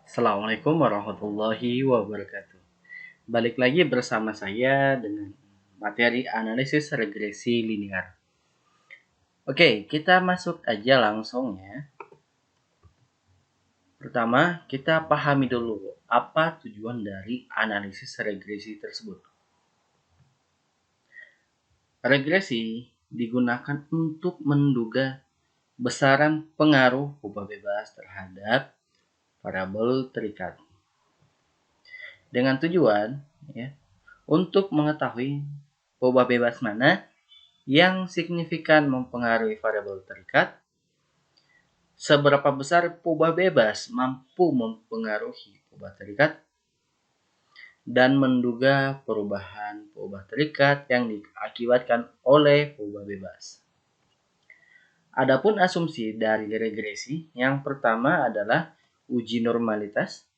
Assalamualaikum warahmatullahi wabarakatuh. Balik lagi bersama saya dengan materi analisis regresi linear. Oke, kita masuk aja langsung ya. Pertama, kita pahami dulu apa tujuan dari analisis regresi tersebut. Regresi digunakan untuk menduga besaran pengaruh ubah bebas terhadap variabel terikat. Dengan tujuan ya, untuk mengetahui ubah bebas mana yang signifikan mempengaruhi variabel terikat, seberapa besar ubah bebas mampu mempengaruhi ubah terikat, dan menduga perubahan ubah terikat yang diakibatkan oleh ubah bebas. Adapun asumsi dari regresi, yang pertama adalah uji normalitas,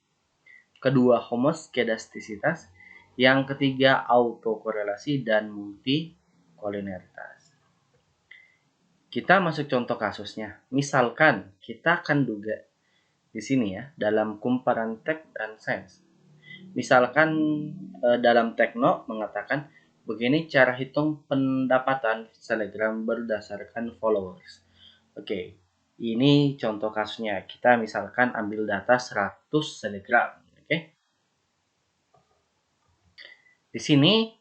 kedua homoskedastisitas, yang ketiga autokorelasi dan multikoliniaritas. Kita masuk contoh kasusnya. Misalkan kita akan duga di sini ya dalam kumparan teks dan sains. Misalkan dalam tekno mengatakan begini cara hitung pendapatan selegram berdasarkan followers. Oke, ini contoh kasusnya. Kita misalkan ambil data 100 selegram. Oke. Di sini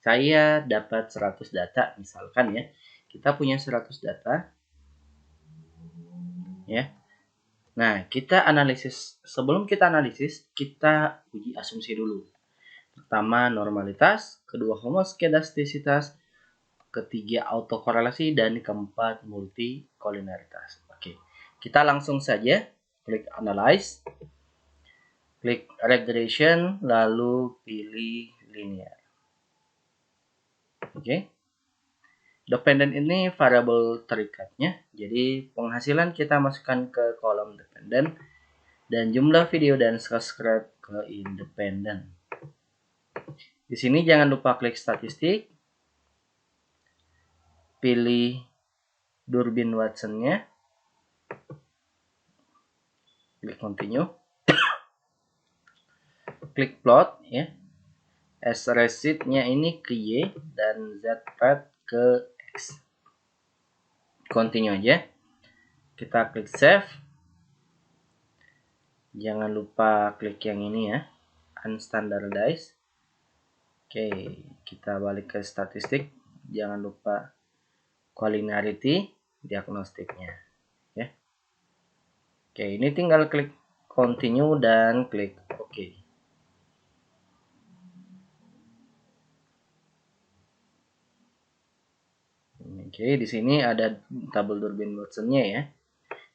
saya dapat 100 data misalkan ya. Kita punya 100 data ya. Nah, kita analisis. Sebelum kita analisis, kita uji asumsi dulu. Pertama, normalitas, kedua, homoskedastisitas, ketiga, autokorelasi, dan keempat, multikoliniaritas. Oke, kita langsung saja klik analyze, klik regression, lalu pilih linear. Oke. Dependent ini variabel terikatnya, jadi penghasilan kita masukkan ke kolom dependent, dan jumlah video dan subscribe ke independent. Di sini jangan lupa klik statistik, pilih Durbin Watson-nya, klik continue, klik plot ya. S receipt-nya ini ke Y dan Z path ke X. Continue aja. Kita klik save. Jangan lupa klik yang ini ya, unstandardized. Oke, kita balik ke statistik. Jangan lupa collinearity diagnostiknya ya. Oke, ini tinggal klik continue dan klik OK. Oke, di sini ada tabel Durbin Watson-nya ya.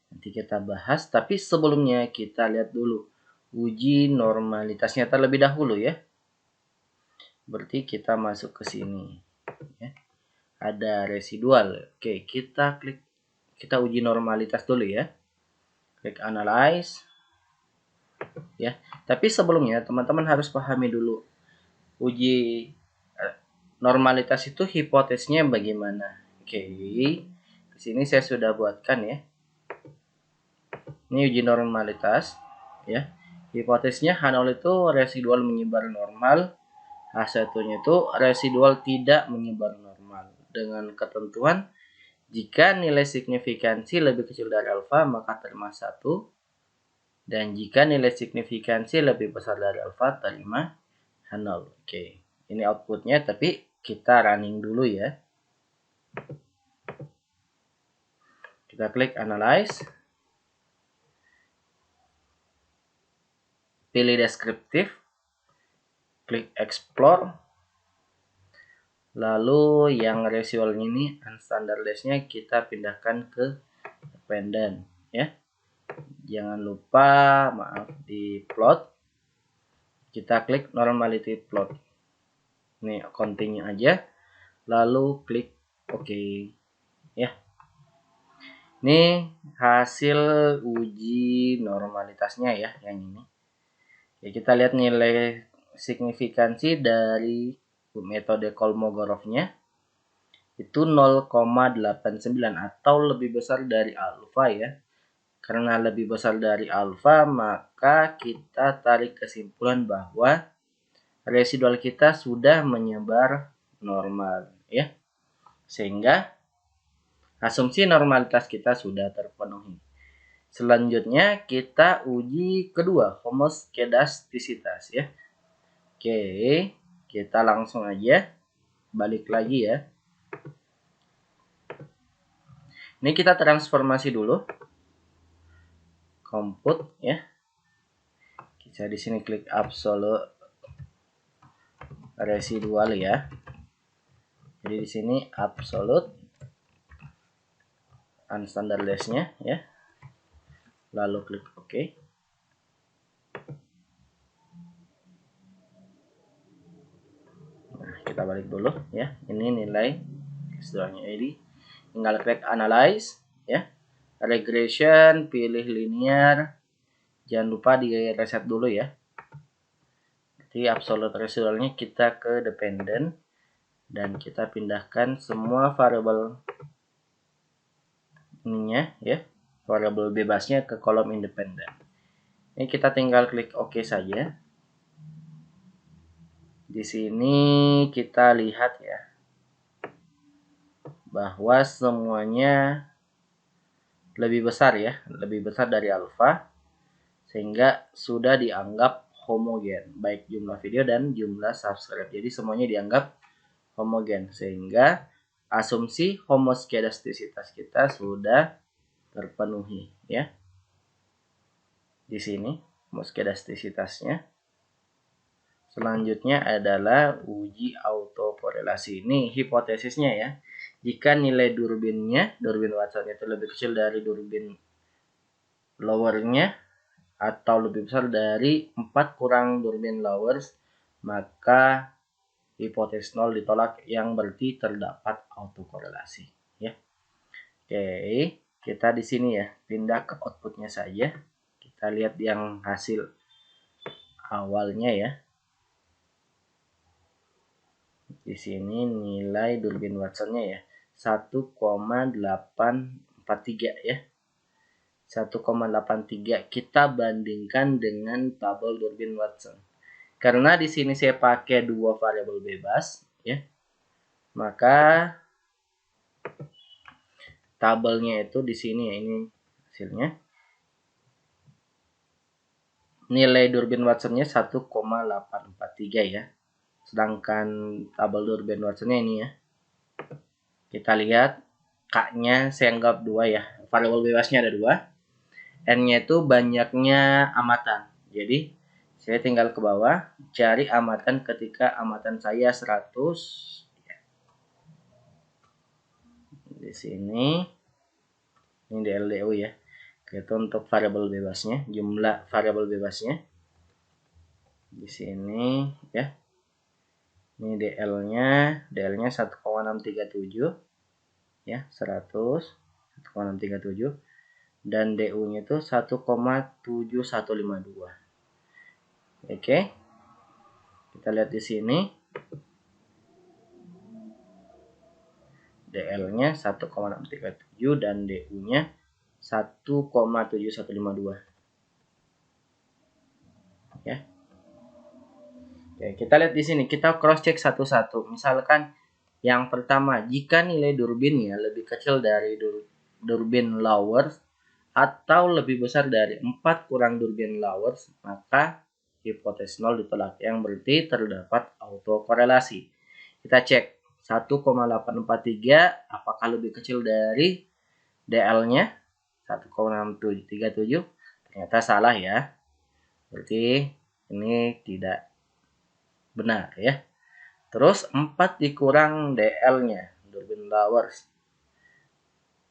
Nanti kita bahas, tapi sebelumnya kita lihat dulu uji normalitasnya terlebih dahulu ya. Berarti kita masuk ke sini ya. Ada residual. Oke, kita uji normalitas dulu ya. Klik analyze ya. Tapi sebelumnya teman-teman harus pahami dulu uji normalitas itu hipotesisnya bagaimana. Oke, di sini saya sudah buatkan ya. Ini uji normalitas ya. Hipotesisnya H0 itu residual menyebar normal, H1-nya itu residual tidak menyebar normal. Dengan ketentuan jika nilai signifikansi lebih kecil dari alfa maka terima 1, dan jika nilai signifikansi lebih besar dari alfa terima H0. Oke, ini outputnya, tapi kita running dulu ya. Kita klik analyze, pilih deskriptif, klik explore, lalu yang residual ini unstandardized-nya kita pindahkan ke dependent ya. Jangan lupa di plot kita klik normality plot. Ini continue aja, lalu klik OK ya. Ini hasil uji normalitasnya ya, yang ini ya. Kita lihat nilai signifikansi dari metode Kolmogorov-nya itu 0,89 atau lebih besar dari alfa ya. Karena lebih besar dari alfa, maka kita tarik kesimpulan bahwa residual kita sudah menyebar normal, ya. Sehingga asumsi normalitas kita sudah terpenuhi. Selanjutnya kita uji kedua, homoskedastisitas, ya. Oke, kita langsung aja balik lagi ya. Ini kita transformasi dulu. Compute ya. Kita di sini klik absolute residual ya. Jadi di sini absolute unstandardized-nya ya. Lalu klik OK. Nah, kita balik dulu ya. Ini nilai residualnya. Jadi tinggal klik analyze ya. Regression, pilih linear. Jangan lupa di reset dulu ya. Jadi absolute residualnya kita ke dependent dan kita pindahkan semua variabel ininya ya, variabel bebasnya ke kolom independen. Ini kita tinggal klik OK saja. Di sini kita lihat ya bahwa semuanya lebih besar ya, lebih besar dari alfa, sehingga sudah dianggap homogen, baik jumlah video dan jumlah subscribe. Jadi semuanya dianggap homogen, sehingga asumsi homoskedastisitas kita sudah terpenuhi ya. Di sini homoskedastisitasnya. Selanjutnya adalah uji autokorelasi. Ini hipotesisnya ya. Jika nilai durbin Watson itu lebih kecil dari durbin lowernya atau lebih besar dari 4 kurang durbin lowers, maka hipotesis 0 ditolak, yang berarti terdapat autokorelasi ya. Oke, kita di sini ya pindah ke outputnya saja. Kita lihat yang hasil awalnya ya. Di sini nilai durbin Watsonnya ya 1,843 ya. 1,83 kita bandingkan dengan tabel durbin Watson. Karena di sini saya pakai dua variabel bebas ya. Maka tabelnya itu di sini ya, ini hasilnya. Nilai durbin Watsonnya 1,843 ya. Sedangkan tabel durbin Watsonnya ini ya. Kita lihat K-nya saya anggap 2 ya. Variabel bebasnya ada 2. N-nya itu banyaknya amatan. Jadi saya tinggal ke bawah cari amatan ketika amatan saya 100. Di sini ini DLDU ya. Itu untuk variabel bebasnya, jumlah variabel bebasnya. Di sini ya. Ini DL-nya 1,637 ya, 100 1,637 dan DU-nya itu 1,7152. Oke. Kita lihat di sini. DL-nya 1,637 dan DU-nya 1,7152. Ya. Oke, kita lihat di sini, kita cross check satu-satu. Misalkan yang pertama, jika nilai durbinnya lebih kecil dari durbin lowers atau lebih besar dari 4 kurang durbin lowers, maka hipotesis 0 ditolak, yang berarti terdapat autokorelasi. Kita cek 1,843 apakah lebih kecil dari DL-nya 1,637. Ternyata salah ya. Berarti ini tidak benar ya. Terus 4 dikurang DL-nya, durbin lowers.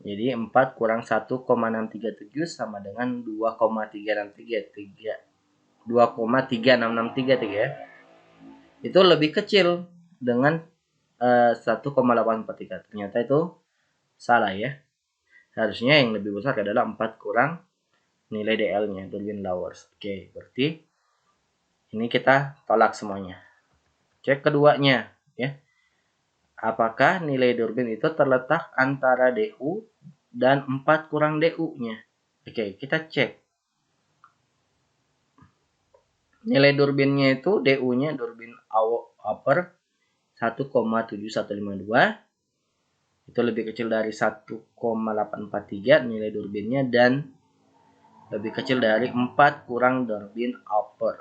Jadi 4 kurang 1,637 sama dengan 2,3663 ya. Itu lebih kecil dengan 1,843. Ternyata itu salah ya. Harusnya yang lebih besar adalah 4 kurang nilai DL-nya, durbin lowers. Oke, berarti ini kita tolak semuanya. Cek keduanya ya. Apakah nilai durbin itu terletak antara DU dan 4 kurang DU-nya? Oke, kita cek. Nilai durbinnya itu DU-nya durbin upper 1,7152. Itu lebih kecil dari 1,843 nilai durbinnya, dan lebih kecil dari 4 kurang durbin upper.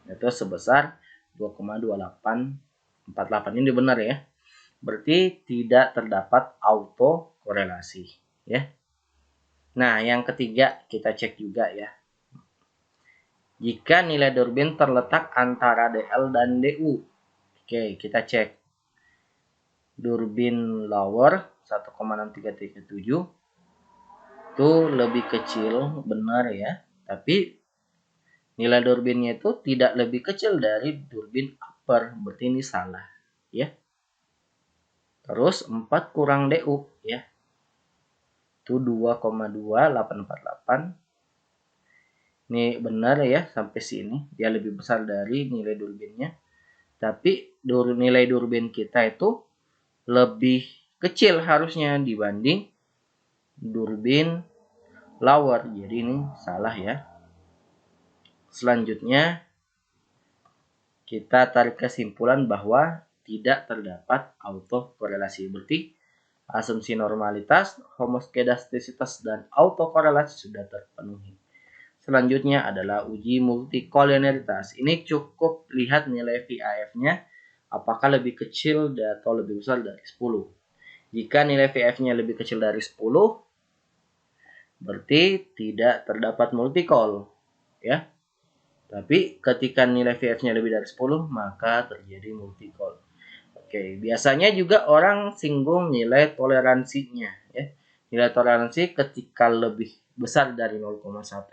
Itu sebesar 2,2848. Ini benar ya. Berarti tidak terdapat auto korelasi ya. Nah, yang ketiga kita cek juga ya. Jika nilai durbin terletak antara DL dan DU. Oke, kita cek. Durbin lower 1,6337 itu lebih kecil, benar ya. Tapi nilai durbinnya itu tidak lebih kecil dari durbin upper, berarti ini salah ya. Terus 4 kurang DU ya. Itu 2,2848. Ini benar ya, sampai sini dia lebih besar dari nilai durbinnya. Tapi nilai durbin kita itu lebih kecil harusnya dibanding durbin lower. Jadi ini salah ya. Selanjutnya kita tarik kesimpulan bahwa tidak terdapat autokorelasi. Berarti asumsi normalitas, homoskedastisitas, dan autokorelasi sudah terpenuhi. Selanjutnya adalah uji multikolinialitas. Ini cukup lihat nilai VAF-nya apakah lebih kecil atau lebih besar dari 10. Jika nilai VF-nya lebih kecil dari 10, berarti tidak terdapat multikol ya. Tapi ketika nilai VF-nya lebih dari 10, maka terjadi multikol. Oke, biasanya juga orang singgung nilai toleransinya ya. Nilai toleransi ketika lebih besar dari 0,1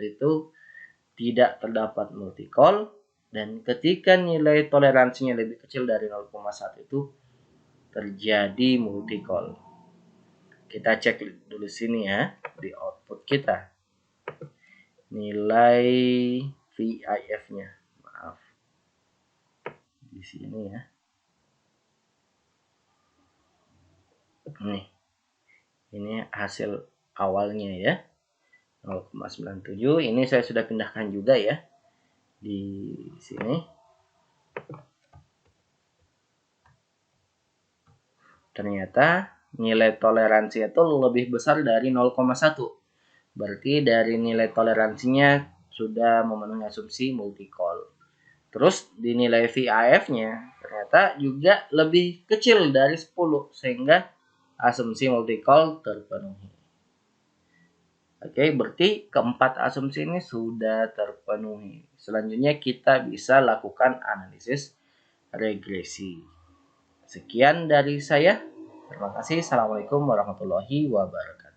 itu tidak terdapat multikol, dan ketika nilai toleransinya lebih kecil dari 0,1 itu terjadi multikol. Kita cek dulu sini ya di output kita. Nilai VIF-nya. Maaf. Di sini ya. Nih. Ini hasil awalnya ya. 0,97. Ini saya sudah pindahkan juga ya di sini. Ternyata nilai toleransi itu lebih besar dari 0,1. Berarti dari nilai toleransinya sudah memenuhi asumsi multikol. Terus di nilai VAF-nya ternyata juga lebih kecil dari 10, sehingga asumsi multikol terpenuhi. Oke, berarti keempat asumsi ini sudah terpenuhi. Selanjutnya kita bisa lakukan analisis regresi. Sekian dari saya. Terima kasih. Assalamualaikum warahmatullahi wabarakatuh.